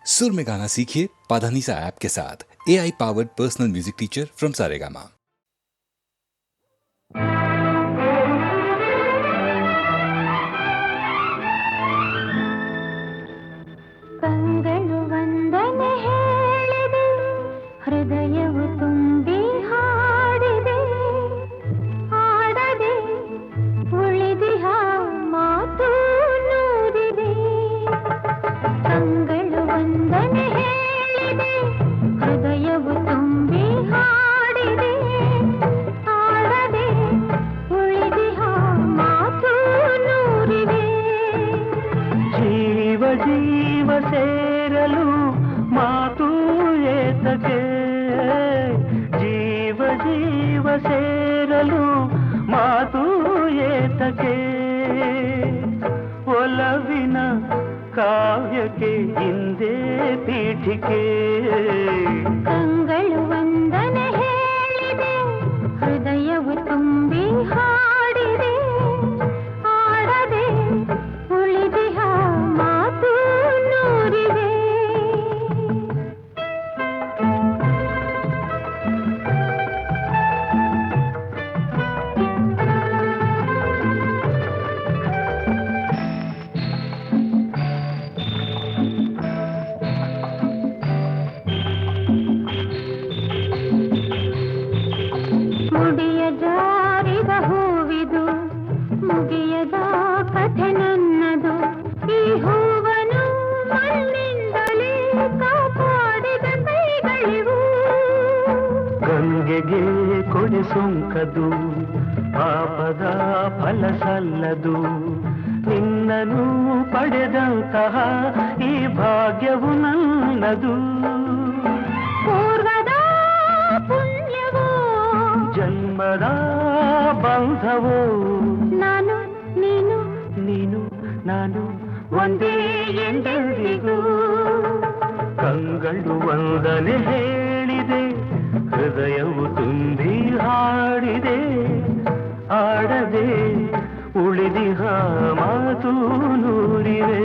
सुर में गाना सीखिए पाधानीसा ऐप के साथ। AI powered personal music teacher from Saregama. ಕಂಗಳು ವಂದನೆ ಹೇಳಿದೆ, ಹೃದಯವು ತುಂಬಿ ಹಾಡಿದೆ, ಹಾಡದೆ ಉಳಿದಿಹ ಮಾತು ನೂರಿದೆ. ಕಂಗಳು ವಂದನೆ ಹೇಳಿದೆ, ಹೃದಯವು ತುಂಬಿ ಹಾಡಿದೆ, ಹಾಡದೆ ಉಳಿದಿಹ ಮಾತು ನೂರಿದೆ. ಜೀವ ಜೀವ ಸೇರಲು ಮಾತು ಏತಕ್ಕೆ, ಜೀವ ಜೀವ ಸೇರಲು ಮಾತು ಏತಕ್ಕೆ, ಒಲವಿನ ಕಾವ್ಯಕ್ಕೆ ಹಿಂದೆ ಪೀಠಿಕೆ. ಕಂಗಳು ವಂದನೆ ಹೇಳಿದೆ, ಹೃದಯವು ತುಂಬಿ ಹಾಡಿದೆ, ಹಾಡದೆ ಉಳಿದಿಹ ಮಾತು ನೂರಿದೆ. ಮುಡಿಯ ಜಾರಿದ ಹೂವಿದು, ಮುಗಿಯದ ಕಥೆ ನನ್ನದು. ಈ ಹೂವನು ಮಣ್ಣಿಂದಲೇ ಕಾಪಾಡಿದ ಕೈಗಳಿವು. ಗಂಗೆಗೆ ಕೊಡೆ ಸೋಂಕದು, ಪಾಪದ ಫಲ ಸಲ್ಲದು. ನಿನ್ನನು ಪಡೆದಂತಹ ಈ ಭಾಗ್ಯವು ನನ್ನದು. ಪೂರ್ವದ ಪುಣ್ಯವೋ, ಜನ್ಮದ ಬಂಧವೋ, ನಾನು ನೀನು ನೀನು ನಾನು ಒಂದೇ ಎಂದೆಂದಿಗೂ. ಕಂಗಳು ವಂದನೆ ಹೇಳಿದೆ, ಹೃದಯವು ತುಂಬಿ ಹಾಡಿದೆ, ಆಡದೆ ಉಳಿದಿಹ ಮಾತು ನೂರಿವೆ.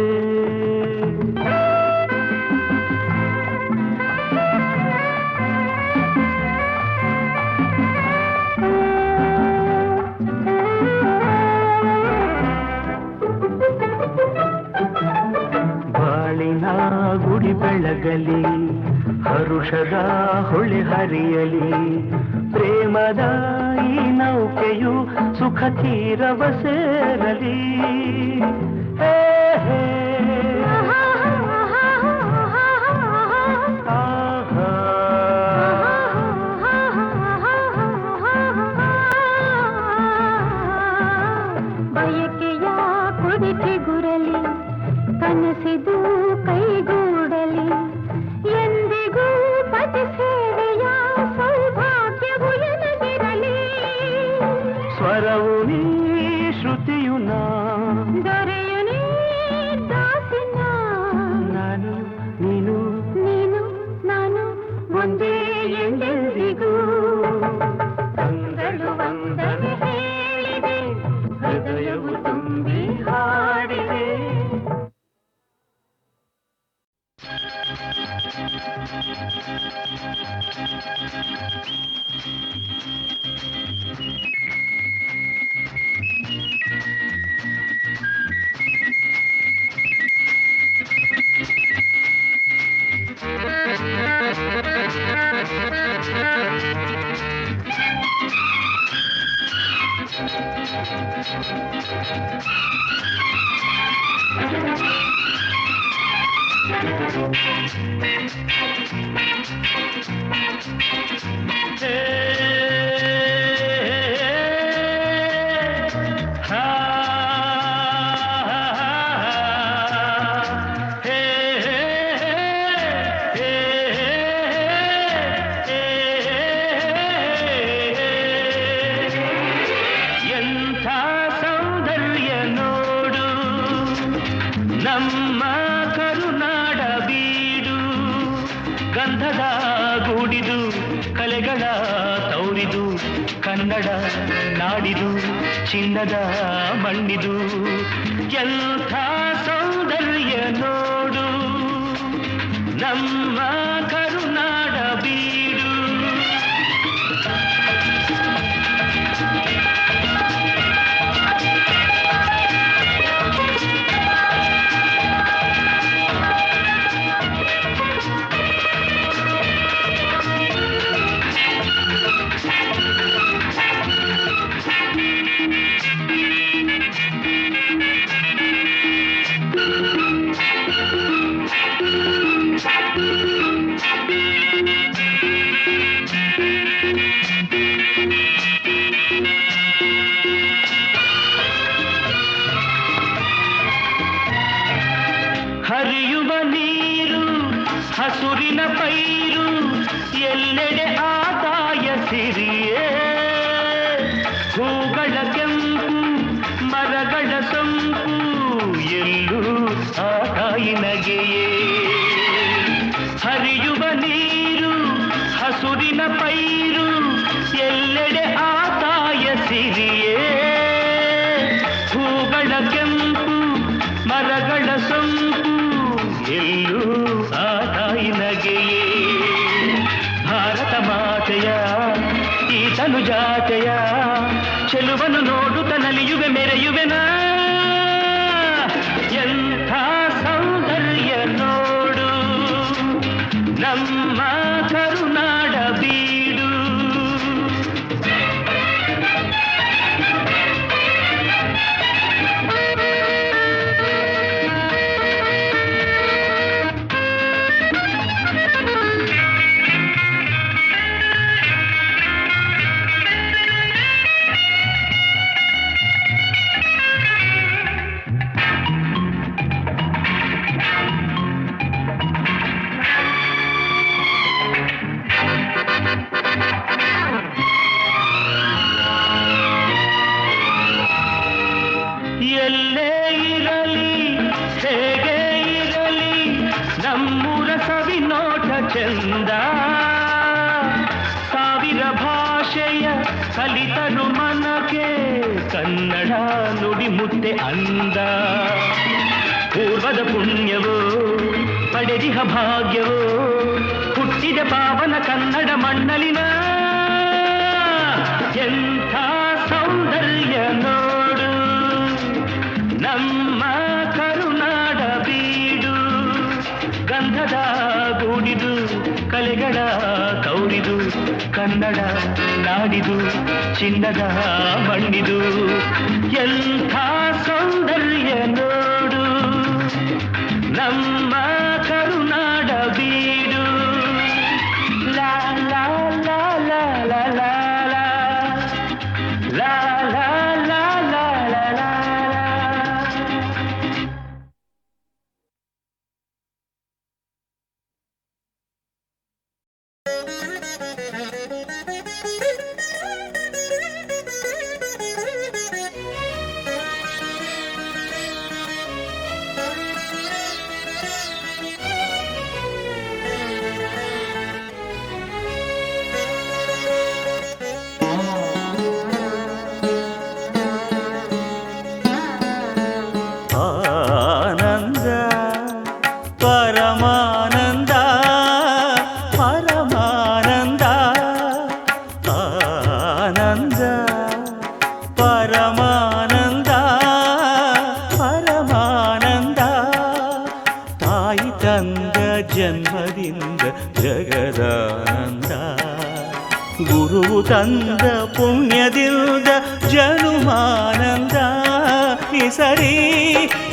ಬಾಳಿನ ಗುಡಿ ಬೆಳಗಲಿ, ಹರುಷದ ಹೊಳೆ ಹರಿಯಲಿ, ಪ್ರೇಮದ ಈ ನೌಕೆಯು ಸುಖ ತೀರವ ಸೇರಲಿ. ಹೇ ಹೇ ಆಹಾ. ಬಯಕೆಯ ಕುಡಿಕೆ ಗುರಲಿ, ಕನಸಿದು ಕೈಗೂಡಲಿ, ಎಂದಿಗೂ ಪತಿ ಸೇವೆಯ ಸೌಭಾಗ್ಯವು ಎನಗಿರಲಿ. ಸ್ವರವು ನೀ ಶ್ರುತಿಯು ನಾ, ದೊರೆಯು ನೀ ದಾಸಿನ. ನಾನು ನೀನು ನೀನು ನಾನು ಒಂದೇ ಎಂದೆಂದಿಗೂ. ಕಂಗಳು ವಂದನೆ ಹೇಳಿದೆ, ಹೃದಯವು ತುಂಬಿ ಹಾಡಿದೆ. ಎಂಥ ಸೌಂದರ್ಯ ನೋಡು, ನಮ್ಮ ಕರುನಾಡ ಬೀಡು. ಗಂಧದ ಗೂಡಿದು, ಕಲೆಗಳ ತೌರಿದು, ಕನ್ನಡ ನಾಡಿದು, ಚಿನ್ನದ ಮಣ್ಣಿದು. ಎಂಥ ಸೌಂದರ್ಯ ನೋಡು, ನಮ್ಮ ಕರುನಾಡ ಬೀಡು. ಹರಿಯುವ ನೀರು ಹಸುರಿನ ಪೈರು ಎಲ್ಲೆಡೆ ಆದಾಯ ಸಿರಿಯೇ. ಹೂಗಳ ಕೆಂಪು ಮರಗಳ ಸೊಂಪು ಎಲ್ಲೂ ಆ ತಾಯಿ ನಗೆಯೇ. ಹರಿಯುವ ನೀರು ಹಸುರಿನ ಪೈರು ಎಲ್ಲೆಡೆ ಆದಾಯ ಸಿರಿಯೇ. ಹೂಗಳ ಕೆಂಪು ಮರಗಳ ಸೊಂಪು ಎಲ್ಲೂ ಆ ತಾಯಿ ನಗೆಯೇ. ಭಾರತ ಮಾತೆಯ ಈ ತನು ಜಾತೆಯ ಚೆಲುವನ್ನು ನೋಡುತ್ತ ನಲಿಯುವೆ ಮೆರೆಯುವೆನಾ. ಎಂಥ ಸೌಂದರ್ಯ ನೋಡು ನಮ್ಮ ಕರುನಾಡ ಬೀಡು. ಎಲ್ಲೇ ಇರಲಿ ಹೇಗೆ ಇರಲಿ ನಮ್ಮೂರ ಸವಿನೋಟ ಚಂದ. ಸಾವಿರ ಭಾಷೆಯ ಕಲಿತರು ಮನಕ್ಕೆ ಕನ್ನಡ ನುಡಿ ಮುತ್ತೆ ಅಂದ. ಪೂರ್ವದ ಪುಣ್ಯವೋ ಪಡೆದಿಹ ಭಾಗ್ಯವೋ ಹುಟ್ಟಿದ ಪಾವನ ಕನ್ನಡ ಮಣ್ಣಲಿನ. ಎಂಥ ಸೌಂದರ್ಯ ನೋಡು ನಮ್ಮ ಕರುನಾಡ ಬೀಡು. ಗಂಧದ ಗೂಡಿದು ಕಲೆಗಳ ಕೌರಿದು ಕನ್ನಡ ನಾಡಿದು ಚಿನ್ನದ ಮಣ್ಣಿದು. ಎಂಥ ಸೌಂದರ್ಯ ನೋಡು ನಮ್ಮ ಕರುನಾಡ ಬೀಡು. ಲಾ ಲಾ ಲಾ ಲಾ ಲಾ ಲಾ ಲಾ ಲಾ ಲಾ ಲಾ ಲಾ ಲಾ. ಆನಂದ ಪರಮಾನಂದ ಪರಮಾನಂದ ಆನಂದ ಪರಮಾನಂದ ಪರಮಾನಂದ. ತಾಯಿ ತಂದ ಜನ್ಮದಿಂದ ಜಗದಾನಂದ. ಗುರು ತಂದ ಪುಣ್ಯದಿಂದ ಜನುಮಾನಂದ. ಸರಿ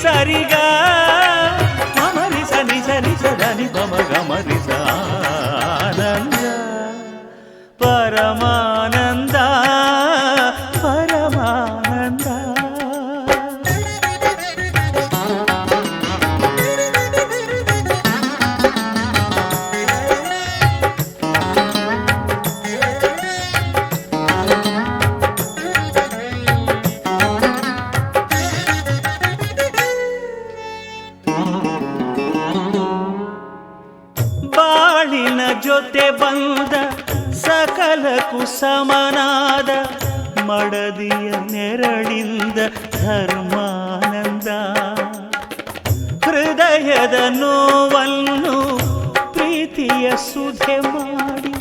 ಸರಿಗ ಮಮರಿಸ ನಿಸರಿಸ ಧನಿ ಪಮ ಗಮರಿಸ. ಆನಂದ ಪರಮಾನಂದ ಪರಮಾನಂದ. ಬಾಳಿನ ಜೊತೆ ಬಂದ ಸಕಲಕ್ಕೂ ಸಮನಾದ ಮಡದಿಯ ನೆರಳಿಂದ ಧರ್ಮಾನಂದ. ಹೃದಯದ ನೋವನ್ನು ಪ್ರೀತಿಯ ಸುಧೆ ಮಾಡಿ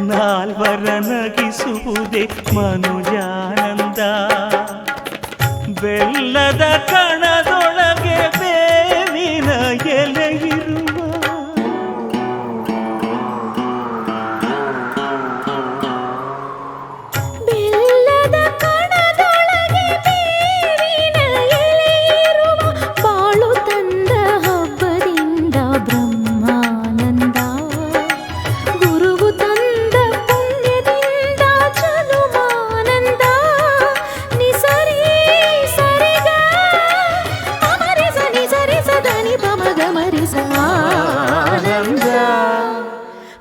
ನಾಲ್ವರ ನಗಿಸುವುದೇ ಮನುಜಾನಂದ. ಬೆಲ್ಲದ ಕಣದೊಳಗೆ ಬೇವಿನ ಎಲೆಯಿರುವ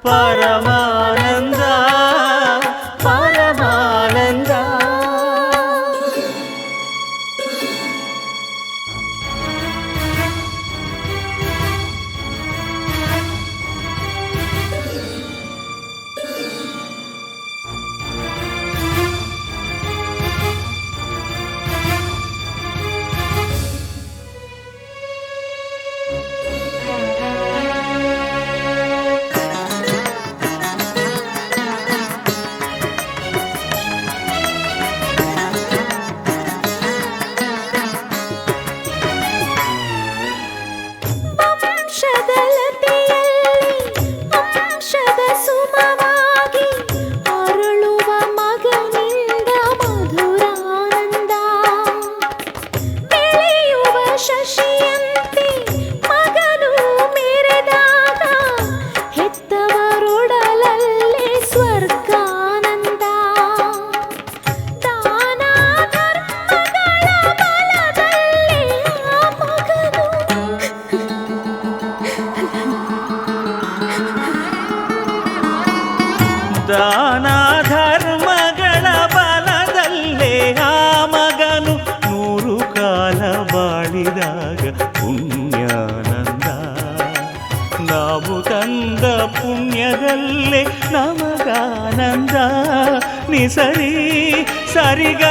ಪರಮಾನಂದ ಪರಮಾನಂದ. ದಾನ ಧರ್ಮಗಳ ಬಲದಲ್ಲೇ ಆ ಮಗನು 100 ಕಾಲ ಬಾಳಿದಾಗ ಪುಣ್ಯಾನಂದ. ನಾವು ತಂದ ಪುಣ್ಯದಲ್ಲೇ ನಮಗಾನಂದ. ನಿಸರಿ ಸರಿಗ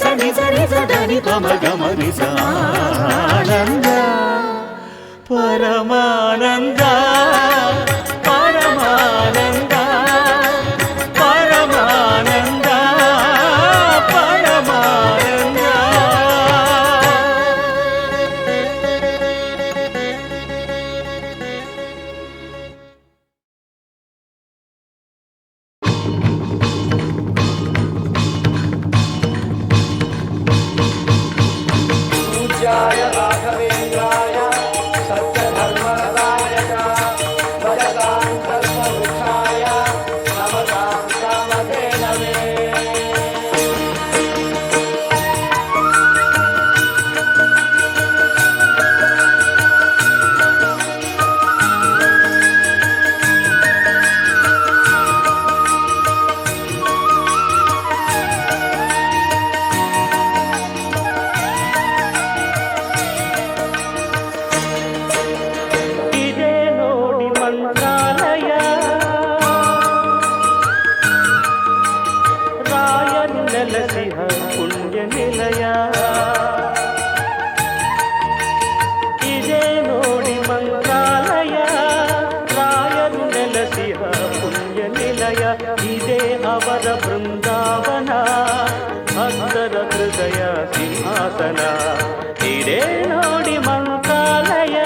ಸರಿ ಪಮಗಮರಿಸ ಆನಂದ ಪರಮಾನಂದ ಪರಮಾನಂದ ಪರಮಾನಂದ ಪರಮಾನಂದ. पूज्याय राघवेन्द्राय सत्यधर्मरताय च भजतां कल्पवृक्षाय नमतां कामधेनवे. ಪುಣ್ಯ ನಿಲಯ ಇದೇ ನೋಡಿ ಮಂತ್ರಾಲಯ. ರಾಯರು ನೆಲೆಸಿಹ ಪುಣ್ಯ ನಿಲಯ ಇದೇ ಅವರ ಬೃಂದಾವನ. ಭಕ್ತರ ಹೃದಯ ಸಿಂಹಾಸನ ಇದೇ ನೋಡಿ ಮಂತ್ರಾಲಯ.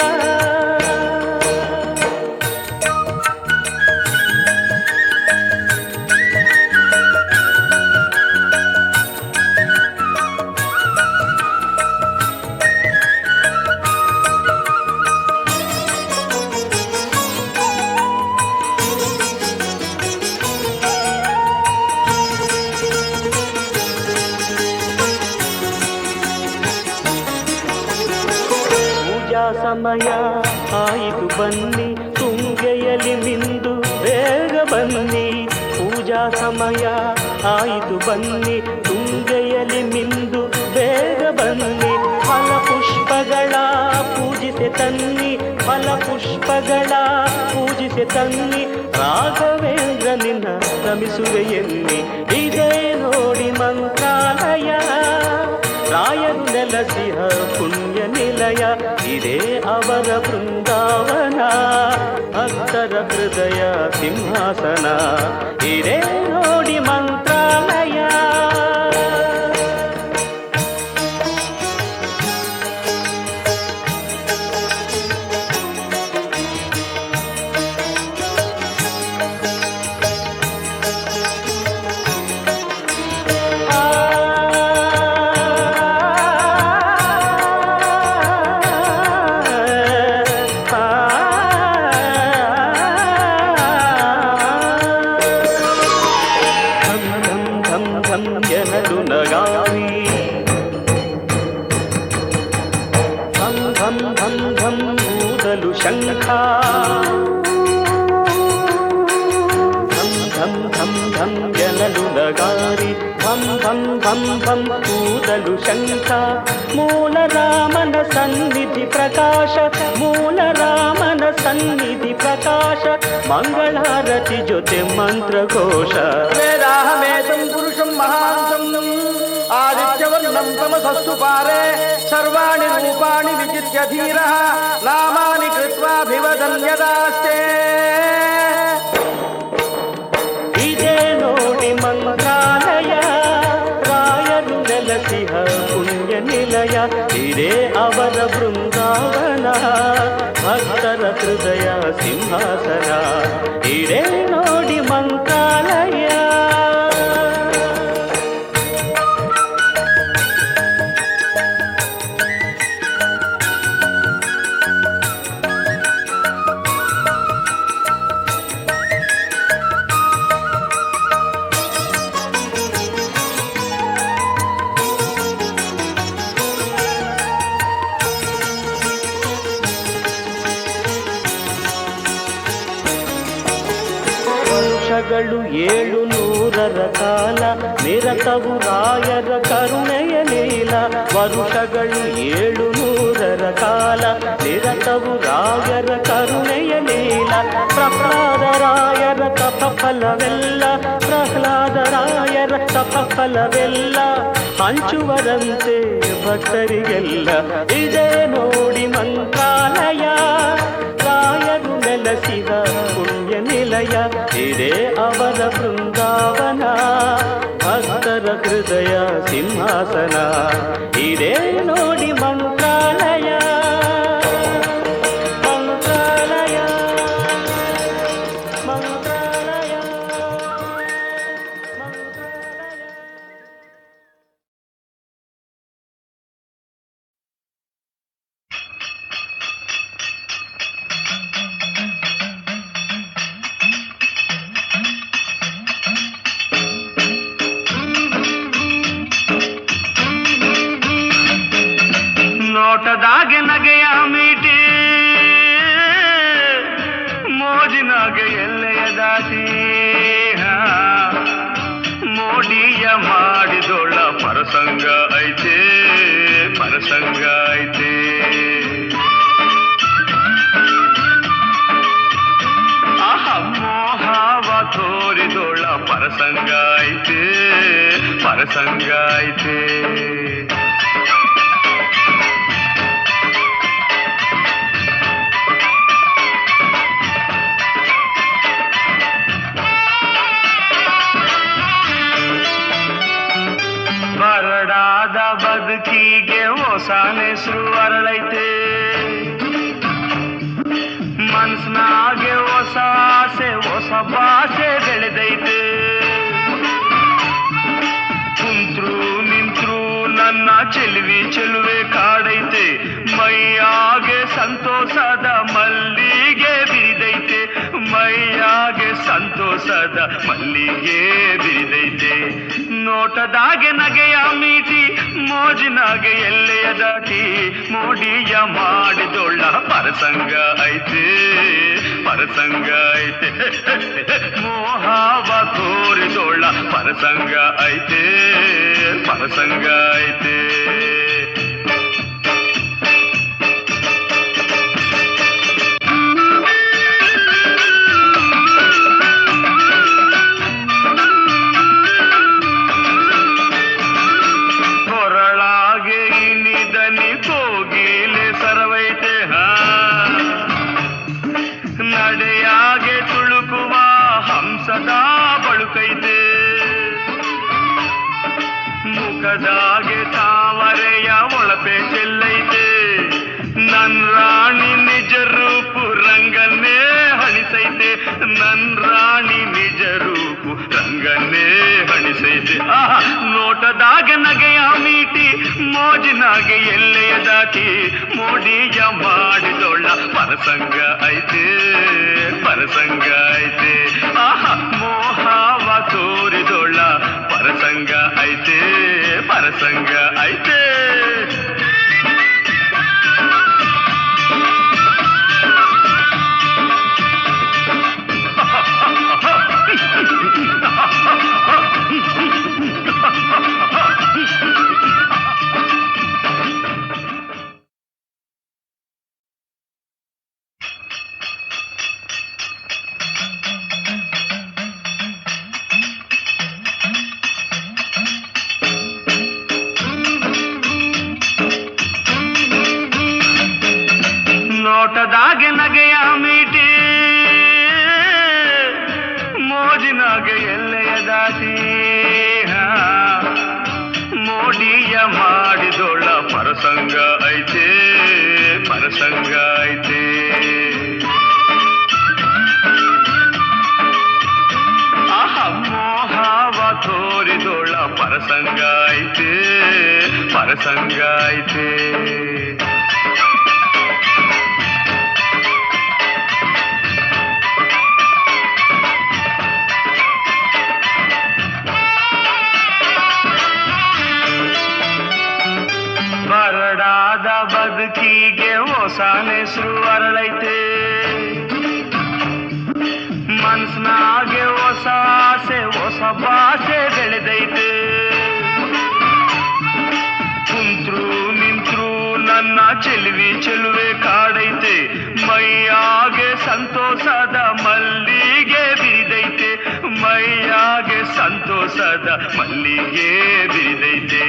ಸಮಯ ಆಯಿತು ಬನ್ನಿ ತುಂಗೆಯಲಿ ಮಿಂದು ಬೇಗ ಬನ್ನಿ. ಪೂಜಾ ಸಮಯ ಆಯಿತು ಬನ್ನಿ ತುಂಗೆಯಲಿ ಮಿಂದು ಬೇಗ ಬನ್ನಿ. ಫಲಪುಷ್ಪಗಳ ಪೂಜಿಸೆ ತನ್ನಿ ಫಲಪುಷ್ಪಗಳ ಪೂಜಿಸೆ ತನ್ನಿ. ರಾಘವೇಂದ್ರ ನಿನ್ನ ನಮಿಸುವೆ ಎನ್ನಿ ಇದೇ ನೋಡಿ ಮಂತ್ರಾಲಯ. ರಾಯರು ನೆಲೆಸಿಹ ಪುಣ್ಯ ನಿಲಯ ಇದೇ ಅವರ ಬೃಂದಾವನ. ಹೃದಯ ಸಿಂಹಾಸನ ಇದೇ ನೋಡಿ ಮಂತ್ರಾಲಯ. ಎನಲು ನಗಾರಿ ಧಂ ಧಂ ಧಂ ಧಂ ಊದಲು ಶಂಖ ಧಂ ಧಂ ಧಂ ಧಂ ಎನಲು ನಗಾರಿ ಧಂ ಧಂ ಧಂ ಧಂ ಊದಲು ಶಂಖ. ಮೂಲ ರಾಮನ ಸನ್ನಿಧಿ ಪ್ರಕಾಶ ಮೂಲ ರಾಮನ ಸನ್ನಿಧಿ ಪ್ರಕಾಶ ಮಂಗಳಾರತಿ ಜೊತೆ ಮಂತ್ರಘೋಷ. వేదాహమేతం పురుషం మహాంతం ఆదిత్యవర్ణం తమసస్తు పారే సర్వాణి రూపాణి విజిత్య ధీరః నామాని కృత్వాభివదన్యదాస్తే. ಇದೇ ನೋಡಿ ಮಂತ್ರಾಲಯ ರಾಯರು ನೆಲಸಿಹ ಪುಣ್ಯ ನಿಲಯ ಇದೇ ಅವರ ಬೃಂದಾವನ ಭಕ್ತರ ಹೃದಯ ಸಿಂಹಾಸನ ಇದೇ ನೋಡಿ ಮಂತ್ರಾಲಯ. ವರ್ಷಗಳು 700 ಕಾಲ ನಿರತವು ರಾಯರ ಕರುಣೆಯ ಲೀಲ. ವರುಷಗಳು 700 ಕಾಲ ನಿರತವು ರಾಯರ ಕರುಣೆಯ ಲೀಲ. ಪ್ರಹ್ಲಾದ ರಾಯರ ತಪಫಲವೆಲ್ಲ ಪ್ರಹ್ಲಾದ ರಾಯರ ತಪಫಲವೆಲ್ಲ ಹಂಚುವರಂತೆ ಭಕ್ತರಿಗೆಲ್ಲ ಇದೇ ನೋಡಿ ಮಂತ್ರಾಲಯ ರಾಯರು ನೆಲಸಿದ ಪುಣ್ಯ ನಿಲಯ ಇದೇ ಅವರ ಬೃಂದಾವನ ಭಕ್ತರ ಹೃದಯ ಸಿಂಹಾಸನ ಇದೇ ನೋಡಿ ಮಂತ್ರಾಲಯ ಮಂತ್ರಾಲಯ ಮಂತ್ರಾಲಯ ಮಂತ್ರಾಲಯ. ನೋಟದಾಗೆ ನಗೆಯ ಮೀಟಿ ಮೋಜಿನಾಗೆ ಎಲ್ಲೆಯ ದಾಟಿ ಮೋಡಿಯ ಮಾಡಿದೊಳ್ಳ ಪರಸಂಗ ಐತೆ ಪರಸಂಗ ಐತೆ. ಮೋಹವ ತೋರಿದೊಳ್ಳ ಪರಸಂಗ ಐತೆ ಪರಸಂಗ ಐತೆ. ಬರಡಾದ ಬದುಕಿಗೆ ಹೊಸನೆಸ್ರು ಅರಳೈತೆ ಮನ್ಸ್ನಾಗೆ ಹೊಸ ಆಸೆ ಹೊಸ ಭಾಷೆ ಬೆಳೆದೈತೆ. ಕುಂತ್ರು ನಿಂತ್ರು ನನ್ನ ಚೆಲುವೆ ಕಾಡೈತೆ ಮೈಯಾಗೆ ಸಂತೋಷದ ಮಲ್ಲಿಗೆ ಬಿರಿದೈತೆ ಮೈಯಾಗೆ ಸಂತೋಷದ ಮಲ್ಲಿಗೆ ಬಿರಿದೈತೆ. ನೋಟದಾಗೆ ನಗೆಯ ಮೀಟಿ ಮೋಜಿನಾಗೆ ಎಲ್ಲೆಯ ದಾಟಿ ಮೋಡಿಯ ಮಾಡಿದೊಳ್ಳ ಪರಸಂಗ ಐತೆ ಪರಸಂಗ ಐತೆ. ಮೋಹವ ತೋರಿದೊಳ್ಳ ಪರಸಂಗ ಐತೆ ಪರಸಂಗ ಐತೆ. ನಡೆಯಾಗೆ ರಂಗನ್ನೇ ಹಣಿಸೈತೆ ಆಹಾ ನೋಟದಾಗ ನಗೆಯ ಮೀಟಿ ಮೋಜಿನಾಗೆ ಎಲ್ಲೆಯ ದಾಟಿ ಮೋಡಿಯ ಮಾಡಿದೊಳ್ಳ ಪರಸಂಗ ಐತೆ ಪರಸಂಗ ಐತೆ ಆಹಾ ಮೋಹವ ತೋರಿದೊಳ್ಳ ಪರಸಂಗ ಐತೆ ಪರಸಂಗ ಐತೆ ನೋಟದಾಗೆ ನಗೆಯ ಮೀಟಿ ಮೋಜಿನಾಗೆ ಎಲ್ಲೆಯ ದಾಟಿ ಮೋಡಿಯ ಮಾಡಿದೊಳ್ಳ ಪರಸಂಗ ಐತೆ ಪರಸಂಗ ಐತೆ ಆಹ ಮೋಹವ ತೋರಿದೊಳ್ಳ ಪರಸಂಗ ಐತೆ ಪರಸಂಗ ಐತೆ ಬರಡಾದ ಬದುಕಿಗೆ ಹೊಸನೆ ಹೆಸರು ಅರಳೈತೆ ಮನ್ಸ್ನಾಗೆ ಹೊಸ ಆಸೆ ಹೊಸ ಭಾಷೆ ಬೆಳೆದೈತೆ ಕುಂತ್ರು ನಿಂತ್ರು ನನ್ನ ಚೆಲುವೆ ಕಾಡೈತೆ ಮೈಯಾಗೆ ಸಂತೋಷದ ಮಲ್ಲಿಗೆ ಬಿರಿದೈತೆ ಮೈಯಾಗೆ ಸಂತೋಷದ ಮಲ್ಲಿಗೆ ಬಿರಿದೈತೆ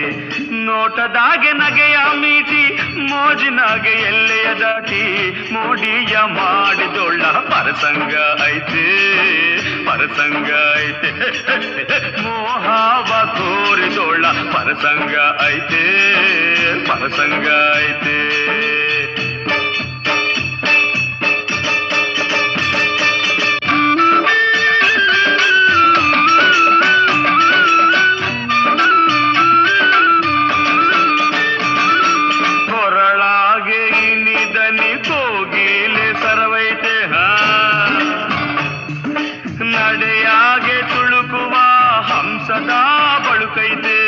ನೋಟದಾಗೆ ನಗೆಯ ಮೀಟಿ ಮೋಜಿನಾಗೆ ಎಲ್ಲೆಯ ದಾಟಿ ಮೋಡಿಯ ಮಾಡಿದೊಳ್ಳ ಪರಸಂಗ ಐತೆ ಪರಸಂಗ ಐತೆ ಮೋಹವ ತೋರಿದೊಳ್ಳ ಪರಸಂಗ ಐತೆ ಪರಸಂಗ ಐತೆ ನಡೆಯಾಗೆ ತುಳುಕುವ ಹಂಸದ ಬಳುಕೈತೆ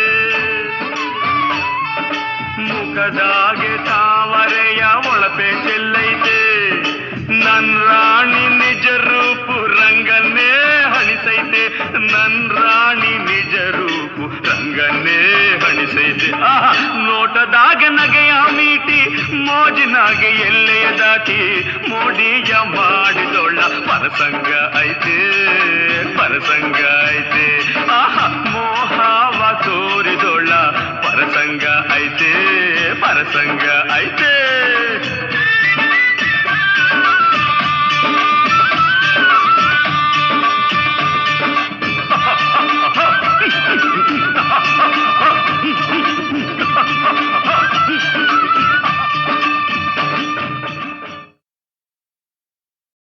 ಮುಖದಾಗೆ ತಾವರೆಯ ಒಳಪೆ ಚೆಲ್ಲೈತೆ ನನ್ ರಾಣಿ ನಿಜ ರೂಪು ರಂಗನ್ನೇ ಹಣಿಸೈತೆ ನನ್ ರಾಣಿ ನಿಜ ರೂಪು ರಂಗನ್ನೇ ಹಣಿಸೈತೆ ಆಹಾ ನೋಟದಾಗೆ ನಗೆಯ ಮೀಟಿ ಮೋಜಿನಾಗೆ ಎಲ್ಲೆಯ ದಾಟಿ ಮೋಡಿಯ ಮಾಡಿದೊಳ್ಳ ಪರಸಂಗ ಐತೆ ಪರಸಂಗ ಐತೆ ಆಹಾ ಮೋಹವ ತೋರಿದೊಳ್ಳ ಪರಸಂಗ ಐತೆ ಪರಸಂಗ ಐತೆ